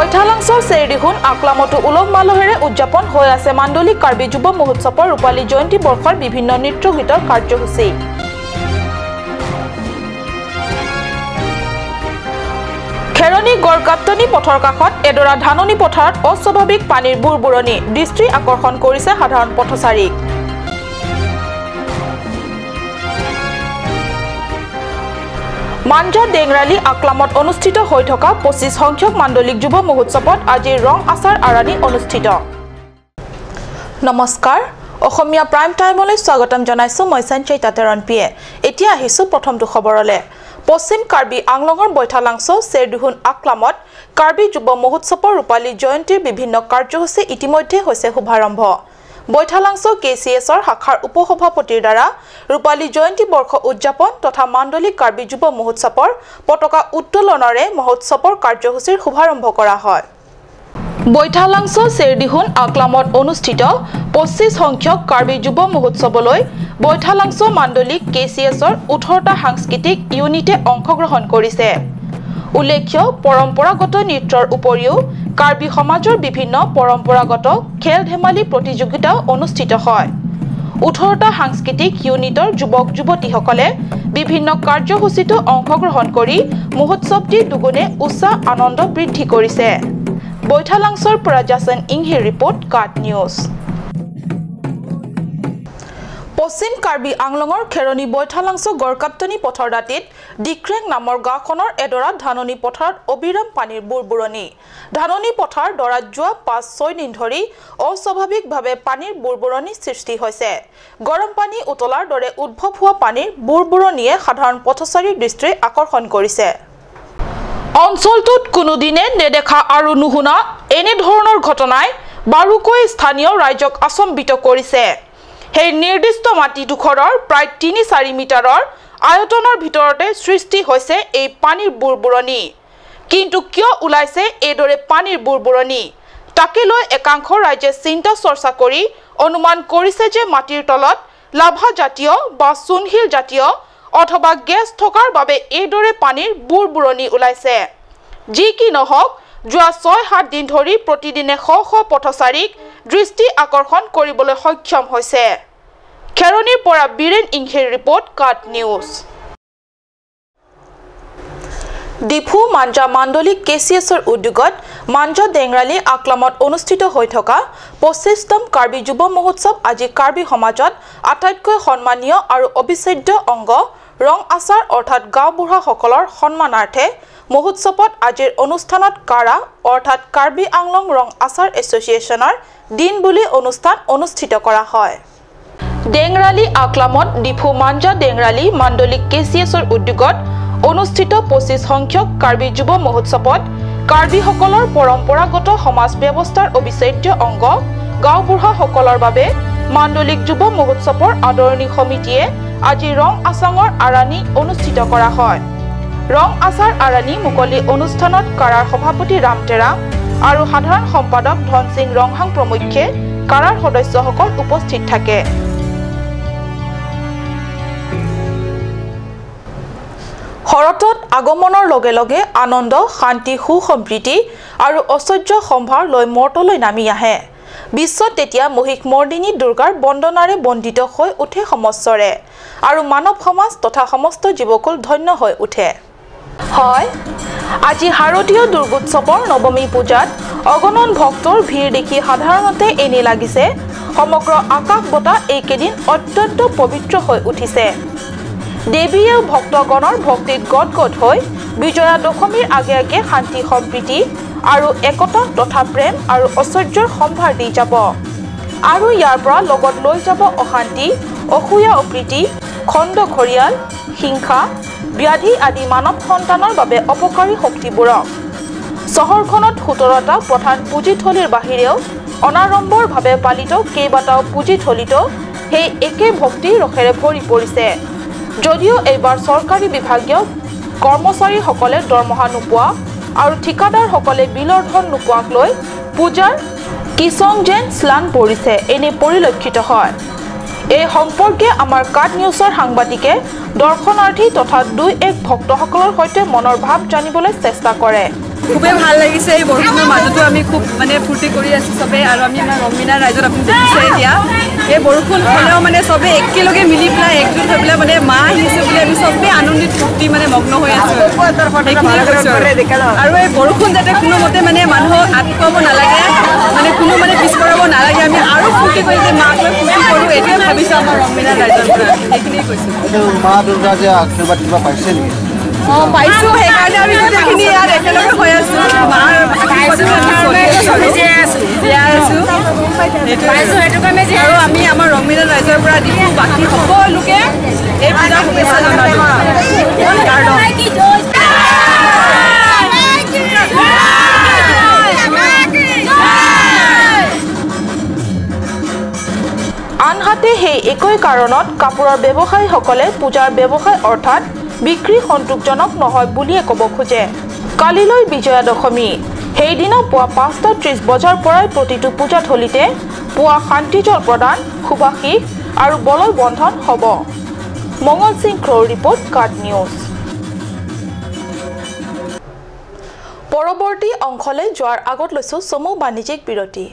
বৈঠালাংছৰ চেৰিহুন আকলামতো উলহ মালহেৰে উদযাপন হৈ আছে মাণ্ডলিক কাৰ্বি যুৱ মহোৎসৱৰ ৰূপালী জয়ন্তী বৰ্ষৰ বিভিন্ন নৃত্য গীতৰ কাৰ্যসূচী। খেৰণী গড় কাপ্তনী পথৰ কাষত এডৰা ধাননি পথাৰত অস্বাভাৱিক পানীৰ বুৰবুৰণি দৃষ্টি আকৰ্ষণ কৰিছে সাধাৰণ পথচাৰীক। মাঞ্জা ডেংৰালী আকলামত অনুষ্ঠিত হৈ থকা 25 সংখ্যক মাণ্ডলিক যুৱ মহোৎসৱত আজি ৰং আচাৰ আৰাণী অনুষ্ঠিত। নমস্কাৰ, অসমীয়া প্ৰাইম টাইমলৈ স্বাগতম জনাইছো মই সঞ্চয়িতা তেৰণপিয়ে। এতিয়া আহিছো প্ৰথমটো খবৰলে। পশ্চিম কাৰ্বি আংলঙৰ বৈঠালাংছ চেৰদুহুন আকলামত কাৰ্বি যুৱ মহোৎসৱৰ ৰূপালী জয়ন্তীৰ বিভিন্ন কাৰ্যসূচী ইতিমধ্যে হৈছে শুভাৰম্ভ। বৈঠালাংছ কেচিএছৰ শাখাৰ উপসভাপতিৰ দ্বাৰা ৰূপালী জয়ন্তী বৰ্ষ উদযাপন তথা মাণ্ডলিক কাৰ্বি যুৱ মহোৎসৱৰ পতাকা উত্তোলনেৰে মহোৎসৱৰ কাৰ্যসূচীৰ শুভাৰম্ভ কৰা হয়। বৈঠালাংছ চেৰদিহুন আকলামত অনুষ্ঠিত 25 সংখ্যক কাৰ্বি যুৱ মহোৎসৱলৈ বৈঠালাংছ মাণ্ডলিক কেচিএছৰ 18টা সাংস্কৃতিক ইউনিটে অংশগ্ৰহণ কৰিছে। উল্লেখ্য, পৰম্পৰাগত নৃত্যৰ উপৰিও কাৰ্বি সমাজৰ বিভিন্ন পৰম্পৰাগত খেল ধেমালি প্ৰতিযোগিতাও অনুষ্ঠিত হয়। 18টা সাংস্কৃতিক ইউনিটৰ যুৱক যুৱতীসকলে বিভিন্ন কাৰ্যসূচীতো অংশগ্ৰহণ কৰি মহোৎসৱটিৰ দুগুণে উৎসাহ আনন্দ বৃদ্ধি কৰিছে। বৈঠালাংছৰ পৰা জাসেন ইংহিৰ ৰিপৰ্ট কাট নিউজ। পশ্চিম কাৰ্বি আংলঙৰ খেৰণী বৈঠালাংছ গড়কাপ্তনী পথৰ দাঁতিত ডিক্ৰেং নামৰ গাঁওখনৰ এডৰা ধাননি পথাৰত অবিৰাম পানীৰ বুৰবুৰণি। ধাননি পথাৰ দৰাত যোৱা 5-6 দিন ধৰি অস্বাভাৱিকভাৱে পানীৰ বুৰবুৰণি সৃষ্টি হৈছে। গৰম পানী উতলাৰ দৰে উদ্ভৱ হোৱা পানীৰ বুৰবুৰণিয়ে সাধাৰণ পথচাৰীৰ দৃষ্টি আকৰ্ষণ কৰিছে। অঞ্চলটোত কোনোদিনে নেদেখা আৰু নুশুনা এনেধৰণৰ ঘটনাই বাৰুকৈ স্থানীয় ৰাইজক আচম্বিত কৰিছে। সেই নিৰ্দিষ্ট মাটিডোখৰৰ প্ৰায় 3-4 মিটাৰৰ আয়তনৰ ভিতৰতে সৃষ্টি হৈছে এই পানীৰ বুৰবুৰণি। কিন্তু কিয় ওলাইছে এইদৰে পানীৰ বুৰবুৰণি, তাকে লৈ একাংশ ৰাইজে চিন্তা চৰ্চা কৰি অনুমান কৰিছে যে মাটিৰ তলত লাভা জাতীয় বা চূণশিল জাতীয় অথবা গেছ থকাৰ বাবে এইদৰে পানীৰ বুৰবুৰণি ওলাইছে। যি কি নহওক, যোৱা 6-7 দিন ধৰি প্ৰতিদিনে শ শ পথচাৰীক দৃষ্টি আকৰ্ষণ কৰিবলৈ সক্ষম হৈছে। খেৰণীৰ পৰা বীৰেন ইংহিৰ ৰিপৰ্ট কাট নিউজ। ডিফু মাঞ্জা মাণ্ডলিক কেচিএছৰ উদ্যোগত মাঞ্জা ডেংৰালী আকলামত অনুষ্ঠিত হৈ থকা 25তম কাৰ্বি যুৱ মহোৎসৱ আজি কাৰ্বি সমাজত আটাইতকৈ সন্মানীয় আৰু অবিচ্ছেদ্য অংগ ৰং আচাৰ অৰ্থাৎ গাঁওবুঢ়াসকলৰ সন্মানাৰ্থে মহোৎসৱত আজিৰ অনুষ্ঠানত কাৰা অৰ্থাৎ কাৰ্বি আংলং ৰং আচাৰ এছ'চিয়েশ্যনৰ দিন বুলি অনুষ্ঠান অনুষ্ঠিত কৰা হয়। ডেংৰালী আকলামত ডিফু মাঞ্জা ডেংৰালী মাণ্ডলিক কেচিএছৰ উদ্যোগত অনুষ্ঠিত 25 সংখ্যক কাৰ্বি যুৱ মহোৎসৱত কাৰ্বিসকলৰ পৰম্পৰাগত সমাজ ব্যৱস্থাৰ অবিচ্ছেদ্য অংগ গাঁওবুঢ়াসকলৰ বাবে মাণ্ডলিক যুৱ মহোৎসৱৰ আদৰণি সমিতিয়ে আজি ৰং আচাঙৰ আৰাণী অনুষ্ঠিত কৰা হয়। ৰং আচাৰ আৰাণী মুকলি অনুষ্ঠানত কাৰাৰ সভাপতি ৰামটেৰাম আৰু সাধাৰণ সম্পাদক ধন সিং ৰংহাং প্ৰমুখ্যে কাৰাৰ সদস্যসকল উপস্থিত থাকে। শৰতত আগমনৰ লগে লগে আনন্দ, শান্তি, সুসম্প্ৰীতি আৰু ঐশ্বৰ্য সম্ভাৰ লৈ মৰ্তলৈ নামি আহে। বিশ্বত তেতিয়া মহিষ মৰ্দিনী দুৰ্গাৰ বন্দনাৰে বন্দিত হৈ উঠে সমস্বৰে আৰু মানৱ সমাজ তথা সমস্ত জীৱকুল ধন্য হৈ উঠে। হয়, আজি শাৰদীয় দুৰ্গোৎসৱৰ নৱমী পূজাত অগণন ভক্তৰ ভিৰ দেখি সাধাৰণতে এনে লাগিছে সমগ্ৰ আকাশ বতাহ এইকেইদিন অত্যন্ত পবিত্ৰ হৈ উঠিছে। দেৱীয়ে ভক্তগণৰ ভক্তিত গদগদ হৈ বিজয়া দশমীৰ আগে আগে শান্তি সম্প্ৰীতি আৰু একতা তথা প্ৰেম আৰু ঐশ্বৰ্যৰ সম্ভাৰ দি যাব আৰু ইয়াৰ পৰা লগত লৈ যাব অশান্তি, অসূয়া অপ্ৰীতি, খণ্ড ঘৰিয়াল, হিংসা, ব্যাধি আদি মানৱ সন্তানৰ বাবে অপকাৰী শক্তিবোৰক। চহৰখনত 17টা প্ৰধান পুঁজিথলীৰ বাহিৰেও অনাড়ম্বৰভাৱে পালিত কেইবাটাও পুঁজিথলীতো সেই একে ভক্তি ৰসেৰে ভৰি পৰিছে। যদিও এইবাৰ চৰকাৰী বিভাগীয় কৰ্মচাৰীসকলে দৰমহা নোপোৱা আৰু ঠিকাদাৰসকলে বিলৰ ধন নোপোৱাক লৈ পূজাৰ কিচং যেন শ্লান পৰিছে এনে পৰিলক্ষিত হয়। এই সম্পৰ্কে আমাৰ কাট নিউজৰ সাংবাদিকে দৰ্শনাৰ্থী তথা 2-1 ভক্তসকলৰ সৈতে মনৰ ভাৱ জানিবলৈ চেষ্টা কৰে। খুবেই ভাল লাগিছে এই বৰষুণৰ মাজতো আমি খুব মানে ফূৰ্তি কৰি আছোঁ চবেই আৰু আমি আমাৰ ৰঙমিনা ৰাইজত আপুনি দেখিছে এতিয়া এই বৰষুণ হ'লেও মানে চবেই একেলগে মিলি পেলাই একজোট হৈ পেলাই মানে মা আহিছে বুলি আমি চবেই আনন্দিত ফূৰ্তি মানে মগ্ন হৈ আছোঁ আৰু এই বৰষুণ যাতে কোনোমতে মানে মানুহক আটকাব নালাগে মানে কোনো মানে পিছ পৰাব নালাগে আমি আৰু ফূৰ্তি কৰি যে মাক লৈ ফূৰ্তি কৰোঁ এইটোৱে ভাবিছোঁ আমাৰ ৰঙমিনা ৰাইজৰ পৰা সেইখিনিয়ে কৈছোঁ মা দুৰ্গা যে আশীৰ্বাদ কিবা পাইছে নেকি পাইছোঁ সেইকাৰণে আমি গোটেইখিনি ইয়াত একেলগে হৈ আছোঁ মাৰ আৰু আমি আমাৰ ৰঙমিনা ৰাইজৰ পৰা দিছোঁ বাকী সকলোকে এই পূজাৰ শুভেচ্ছা জনালোঁ আনহাতে সেই একই কাৰণত কাপোৰৰ ব্যৱসায়ীসকলে পূজাৰ ব্যৱসায় অৰ্থাৎ বিক্ৰী সন্তোষজনক নহয় বুলিয়ে ক'ব খোজে কালিলৈ বিজয়া দশমী সেইদিনা পুৱা 5:30 বজাৰ পৰাই প্ৰতিটো পূজাথলীতে পুৱা শান্তিজল প্ৰদান সুবাসিক আৰু বলয় বন্ধন হ'ব মঙ্গল সিং ক্ৰ'ৰ ৰিপৰ্ট কাট নিউজ পৰৱৰ্তী অংশলৈ যোৱাৰ আগত লৈছো চমু বাণিজ্যিক বিৰতি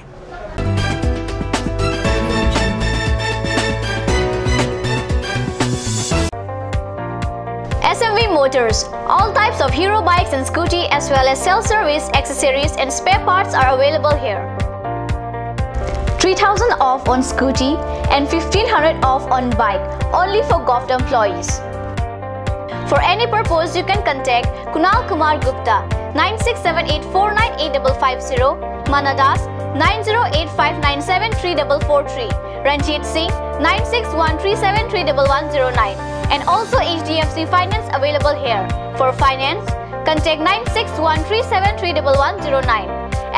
SMV Motors. All types of hero bikes and scooty as well as self-service, accessories and spare parts are available here. 3,000 off on scooty and 1,500 off on bike only for GOVT employees. For any purpose, you can contact Kunal Kumar Gupta 9678498550, Manadas 9085973443, Ranjit Singh 9613731109. And also HDFC Finance available here. For finance, contact 9613731109.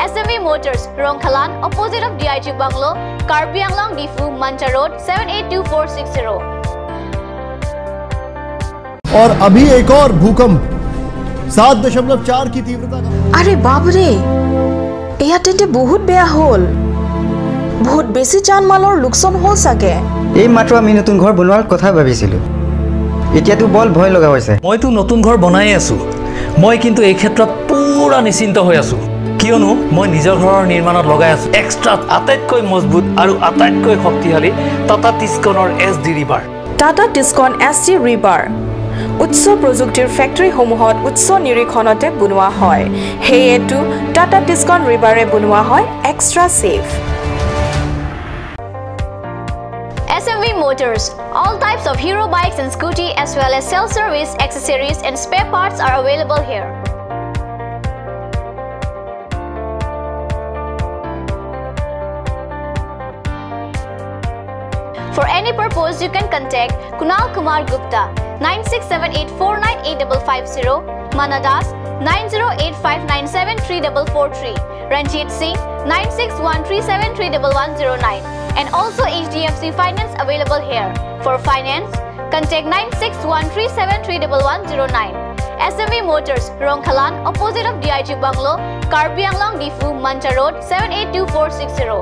SMV Motors, Rongkhalan, opposite of DIG Bungalow, Karbi Anglong Difu, Mancha Road, 782460. और अभी एक और भूकंप 7.4 की तीव्रता का अरे बाप रे एया तेंते बहुत बेया होल बहुत बेसी जान माলৰ লোকসান হল সাগে এই মাত্ৰ আমি নতুন ঘৰ বনোৱাৰ কথা ভাবিছিলো এতিয়াতো বল ভয় লগা হৈছে মইতো নতুন ঘৰ বনাই আছো মই কিন্তু এই ক্ষেত্ৰত পুৰা নিশ্চিন্ত হৈ আছো কিয়নো মই নিজৰ ঘৰৰ নিৰ্মাণত লগাই আছো এক্সট্ৰা আটাইতকৈ মজবুত আৰু আটাইতকৈ শক্তিশালী Tata টিস্কনৰ SD river Tata টিস্কন SD river উচ্চ প্ৰযুক্তিৰ ফেক্টৰীসমূহত উচ্চ নিৰীক্ষণতে বনোৱা হয় হেয়েটো টাটা টিস্কন ৰিভাৰে বনোৱা হয় extra safe SMV Motors. All types of hero bikes and scooty as well as self-service, accessories and spare parts are available here. For any purpose, you can contact Kunal Kumar Gupta 9678498550, Manadas 9085973443, Ranjit Singh 9613731109. And also HDFC Finance available here. For finance, contact 9613731109. SMV Motors, Rongkhalan, opposite of DIG Bungalow, Karbi Anglong Difu, Mancha Road, 782460.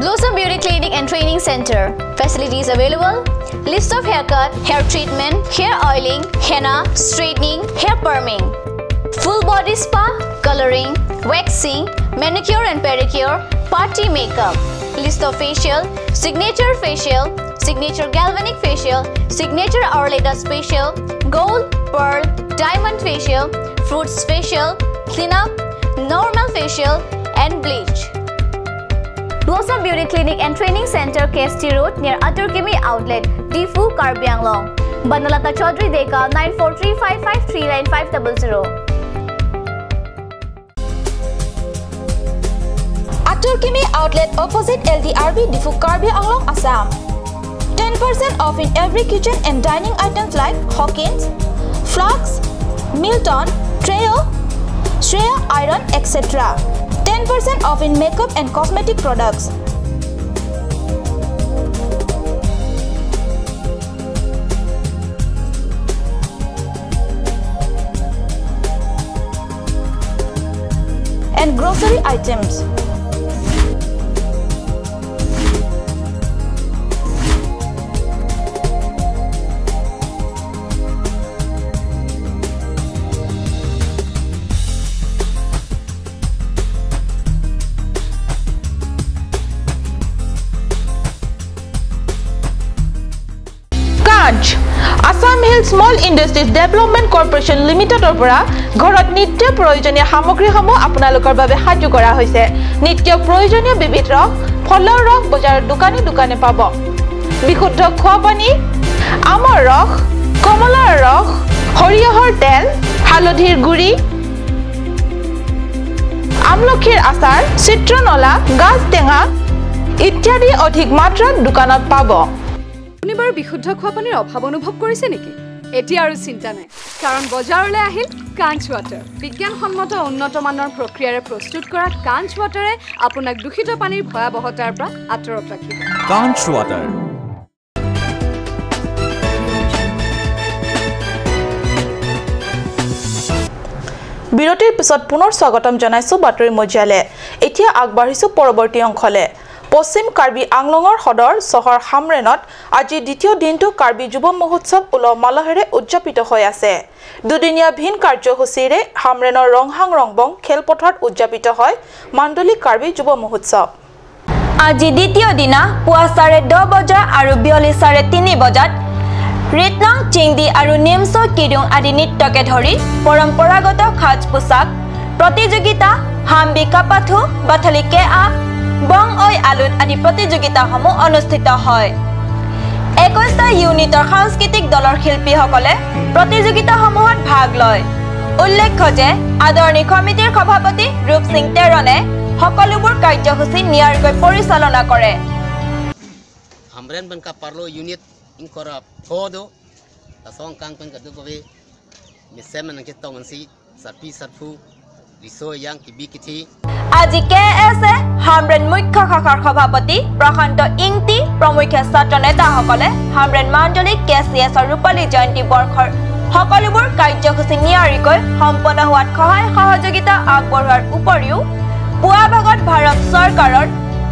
Blossom Beauty Clinic and Training Center. Facilities available: list of haircut, hair treatment, hair oiling, henna, straightening, hair perming, full body spa, coloring, waxing, manicure and pedicure, party makeup, list of facial, signature galvanic facial, signature Orleda facial, gold, pearl, diamond facial, fruits facial, cleanup, normal facial and bleach. Blossom Beauty Clinic and Training Center, KST Road near Aturkimi Outlet, Difu, Karbi Anglong. Banalata Chaudhary Deka 9435539500. Aturkimi Outlet opposite LDRB Difu, Karbi Anglong, Assam. 10% off in every kitchen and dining items like Hawkins, Flux, Milton, Treo, Shreya Iron, etc. 10% off in makeup and cosmetic products. And grocery items. Branch Assam hill small industries development corporation লিমিটেডৰ পৰা ঘৰত নিত্য প্ৰয়োজনীয় সামগ্ৰীসমূহ আপোনালোকৰ বাবে সাজু কৰা হৈছে নিত্য প্ৰয়োজনীয় বিবিধ ৰস ফলৰ ৰস বজাৰৰ দোকানে দোকানে পাব বিশুদ্ধ খোৱা পানী আমৰ ৰস কমলাৰ ৰস সৰিয়হৰ তেল হালধিৰ গুড়ি আমলখিৰ আচাৰ চিত্ৰনলা গাজ টেঙা ইত্যাদি অধিক মাত্ৰাত দোকানত পাব আপুনি বাৰু বিশুদ্ধ খোৱা পানীৰ অভাৱ অনুভৱ কৰিছে নেকি এতিয়া আৰু চিন্তা নাই কাৰণ বজাৰলৈ আহিল কাঞ্চ ৱাটাৰ বিজ্ঞানসন্মত উন্নত মানৰ প্ৰক্ৰিয়াৰে প্ৰস্তুত কৰা কাঞ্চ ৱাটাৰে আপোনাক দূষিত পানীৰ ভয়াৱহতাৰ পৰা আঁতৰত ৰাখিব কাঞ্চ ৱাটাৰ বিৰতিৰ পিছত পুনৰ স্বাগতম জনাইছো বাতৰি মজিয়ালে এতিয়া আগবাঢ়িছো পৰৱৰ্তী অংশলে পশ্চিম কাৰ্বি আংলঙৰ সদৰ চহৰ হামৰেনত আজি দ্বিতীয় দিনটো কাৰ্বি যুৱ মহোৎসৱ উলহ মালহেৰে উদযাপিত হৈ আছে দুদিনীয়া ভিন কাৰ্যসূচীৰে হামৰেনৰ ৰংহাং ৰংবং খেলপথাৰত উদযাপিত হয় মাণ্ডলিক কাৰ্বি যুৱ মহোৎসৱ আজি দ্বিতীয় দিনা পুৱা 10:30 বজা আৰু বিয়লি 3:30 বজাত ৰিটনং চিংদি আৰু নিমছো কিডুং আদি নৃত্যকে ধৰি পৰম্পৰাগত সাজ পোছাক প্ৰতিযোগিতা হামবি কাপাথু বাথলি কে আপ বং ঐ আলুত আদি প্ৰতিযোগিতাসমূহ অনুষ্ঠিত হয় 21টা ইউনিটৰ সাংস্কৃতিক দলৰ শিল্পীসকলে প্ৰতিযোগিতাসমূহত ভাগ লয় উল্লেখ্য যে আদৰণি কমিটিৰ সভাপতি ৰূপ সিং তেৰণে সকলোবোৰ কাৰ্যসূচী নিয়াৰকৈ পৰিচালনা কৰে হামৰেন বনকা পাৰলো ইউনিট ইনকৰা ফোদো আসং কাং পেন কাদু গবে মিছেমন কে তংসি সাপি সাফু রিসো ইয়াং কিবি কিথি আজি কেএসএ হামৰেন মুখ্য শাখাৰ সভাপতি প্ৰশান্ত ইংতি প্ৰমুখ ছাত্ৰ নেতাসকলে হামৰেন মাণ্ডলিক কেসিএছৰ ৰূপালী জয়ন্তী বৰ্ষৰ সকলোবোৰ কাৰ্যসূচী নিয়াৰিকৈ সম্পন্ন হোৱাত সহায় সহযোগিতা আগবঢ়োৱাৰ উপৰিও পুৱা ভাগত ভাৰত চৰকাৰৰ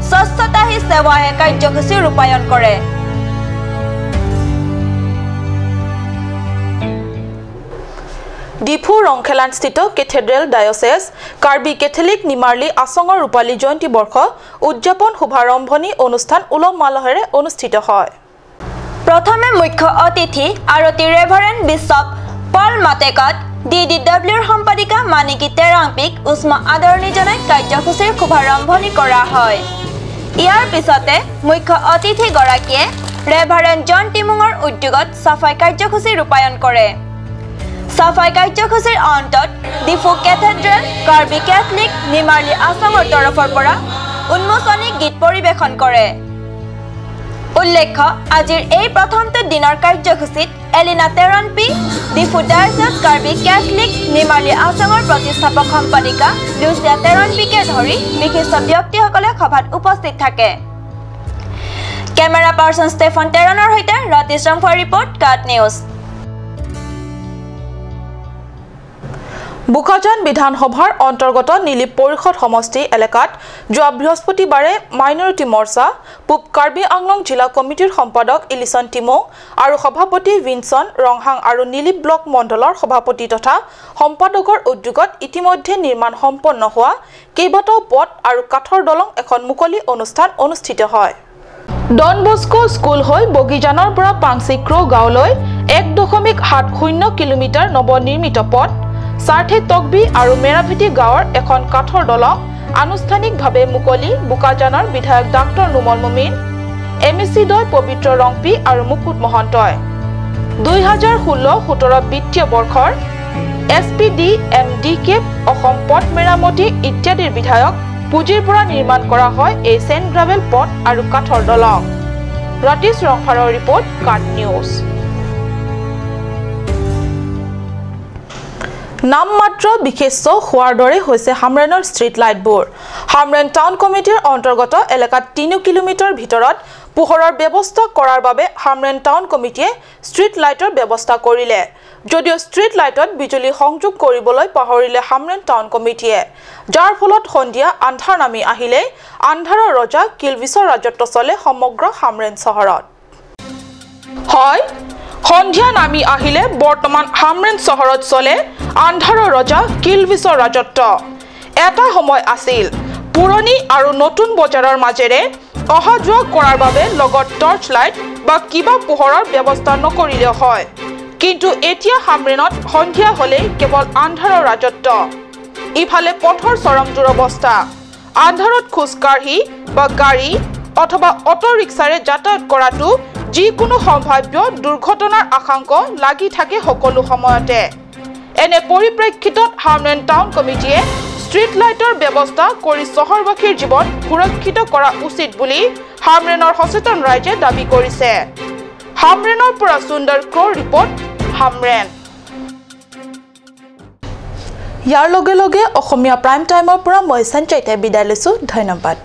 স্বচ্ছতা হি সেৱা হে কাৰ্যসূচী ৰূপায়ণ কৰে ডিফু ৰংখেলানস্থিত কেথেড্ৰেল ডায়চেছ কাৰ্বি কেথলিক নিমাৰ্লি আসঙৰ ৰূপালী জয়ন্তী বৰ্ষ উদযাপন শুভাৰম্ভণি অনুষ্ঠান উলহ মালহেৰে অনুষ্ঠিত হয় প্ৰথমে মুখ্য অতিথি আৰতি ৰেভাৰেণ্ড বিশ্বপ পল মাটেকত ডিডিডব্লিউৰ সম্পাদিকা মানিকি তেৰাংপিক উষ্ম আদৰণি জনাই কাৰ্যসূচীৰ শুভাৰম্ভণি কৰা হয় ইয়াৰ পিছতে মুখ্য অতিথিগৰাকীয়ে ৰেভাৰেণ্ড জন টিমুঙৰ উদ্যোগত সাফাই কাৰ্যসূচী ৰূপায়ণ কৰে সাফাই কাৰ্যসূচীৰ অন্তত ডিফু কেথেড্ৰেল কাৰ্বি কেথলিক নিমাৰ্লি আসামৰ তৰফৰ পৰা উন্মোচনী গীত পৰিৱেশন কৰে উল্লেখ্য আজিৰ এই প্ৰথমটো দিনৰ কাৰ্যসূচীত এলিনা তেৰনপি ডিফু ডায়চেছ কাৰ্বি কেথলিক নিমাৰ্লি আসামৰ প্ৰতিষ্ঠাপক সম্পাদিকা লুচিয়া তেৰনপিকে ধৰি বিশিষ্ট ব্যক্তিসকলে সভাত উপস্থিত থাকে কেমেৰা পাৰ্চন ষ্টেফন তেৰণৰ সৈতে ৰাতিশ ৰংফৰ ৰিপৰ্ট কাট নিউজ বুকাজান বিধানসভাৰ অন্তৰ্গত নীলিপ পৰিষদ সমষ্টি এলেকাত যোৱা বৃহস্পতিবাৰে মাইনৰিটি মৰ্চা পূব কাৰ্বি আংলং জিলা কমিটিৰ সম্পাদক ইলিছন টিমো আৰু সভাপতি ভিনচন ৰংহাং আৰু নীলিপ ব্লক মণ্ডলৰ সভাপতি তথা সম্পাদকৰ উদ্যোগত ইতিমধ্যে নিৰ্মাণ সম্পন্ন হোৱা কেইবাটাও পথ আৰু কাঠৰ দলং এখন মুকলি অনুষ্ঠান অনুষ্ঠিত হয় ডন বস্কো স্কুল হৈ বগিজানৰ পৰা পাংচিক্ৰো গাঁৱলৈ 1.70 কিলোমিটাৰ নৱনিৰ্মিত পথ সাৰ্থে তকবি আৰু মেৰাভিটি গাঁৱৰ এখন কাঠৰ দলং আনুষ্ঠানিকভাৱে মুকলি বুকাজানৰ বিধায়ক ডাক্তৰ নুমল মুমিন এমএসি দয় পবিত্ৰ ৰংপি আৰু মুকুট মহন্তই 2016-17 বিত্তীয় বৰ্ষৰ এছপিডি এমডিকে অসম পথ মেৰামতি ইত্যাদিৰ বিধায়ক পুঁজিৰ পৰা নিৰ্মাণ কৰা হয় এই চেন গ্ৰাভেল পথ আৰু কাঠৰ দলং ৰাতিশ ৰংফাৰৰ ৰিপৰ্ট কাট নিউজ নাম মাত্ৰ বিশেষ্য হোৱাৰ দৰে হৈছে হামৰেনৰ ষ্ট্ৰীট লাইটবোৰ হামৰেন টাউন কমিটিৰ অন্তৰ্গত এলেকাত 3 কিলোমিটাৰ ভিতৰত পোহৰৰ ব্যৱস্থা কৰাৰ বাবে হামৰেন টাউন কমিটিয়ে ষ্ট্ৰীট লাইটৰ ব্যৱস্থা কৰিলে যদিও ষ্ট্ৰীট লাইটত বিজুলী সংযোগ কৰিবলৈ পাহৰিলে হামৰেন টাউন কমিটিয়ে যাৰ ফলত সন্ধিয়া আন্ধাৰ নামি আহিলে আন্ধাৰৰ ৰজা কিলবিছৰ ৰাজত্ব চলে সমগ্ৰ হামৰেন চহৰত হয় সন্ধিয়া নামি আহিলে বৰ্তমান হামৰেন চহৰত চলে আন্ধাৰৰ ৰজা কিলবিছৰ ৰাজত্ব এটা সময় আছিল পুৰণি আৰু নতুন বজাৰৰ মাজেৰে অহা যোৱা কৰাৰ বাবে লগত টৰ্চ লাইট বা কিবা পোহৰৰ ব্যৱস্থা নকৰিলেও হয় কিন্তু এতিয়া হামৰেনত সন্ধিয়া হ'লেই কেৱল আন্ধাৰৰ ৰাজত্ব ইফালে পথৰ চৰম দুৰৱস্থা আন্ধাৰত খোজকাঢ়ি বা গাড়ী অথবা অটো ৰিক্সাৰে যাতায়াত কৰাটো যিকোনো সম্ভাৱ্য দুৰ্ঘটনাৰ আশংকা লাগি থাকে সকলো সময়তে এনে পৰিপ্ৰেক্ষিতত হামৰেন টাউন কমিটিয়ে ষ্ট্ৰীট লাইটৰ ব্যৱস্থা কৰি চহৰবাসীৰ জীৱন সুৰক্ষিত কৰা উচিত বুলি হামৰেনৰ সচেতন ৰাইজে দাবী কৰিছে হামৰেনৰ পৰা সুন্দৰ ক্ৰ ৰিপৰ্ট হামৰেন ইয়াৰ লগে লগে অসমীয়া প্ৰাইম টাইমৰ পৰা মই সঞ্চয়তে বিদায় লৈছো ধন্যবাদ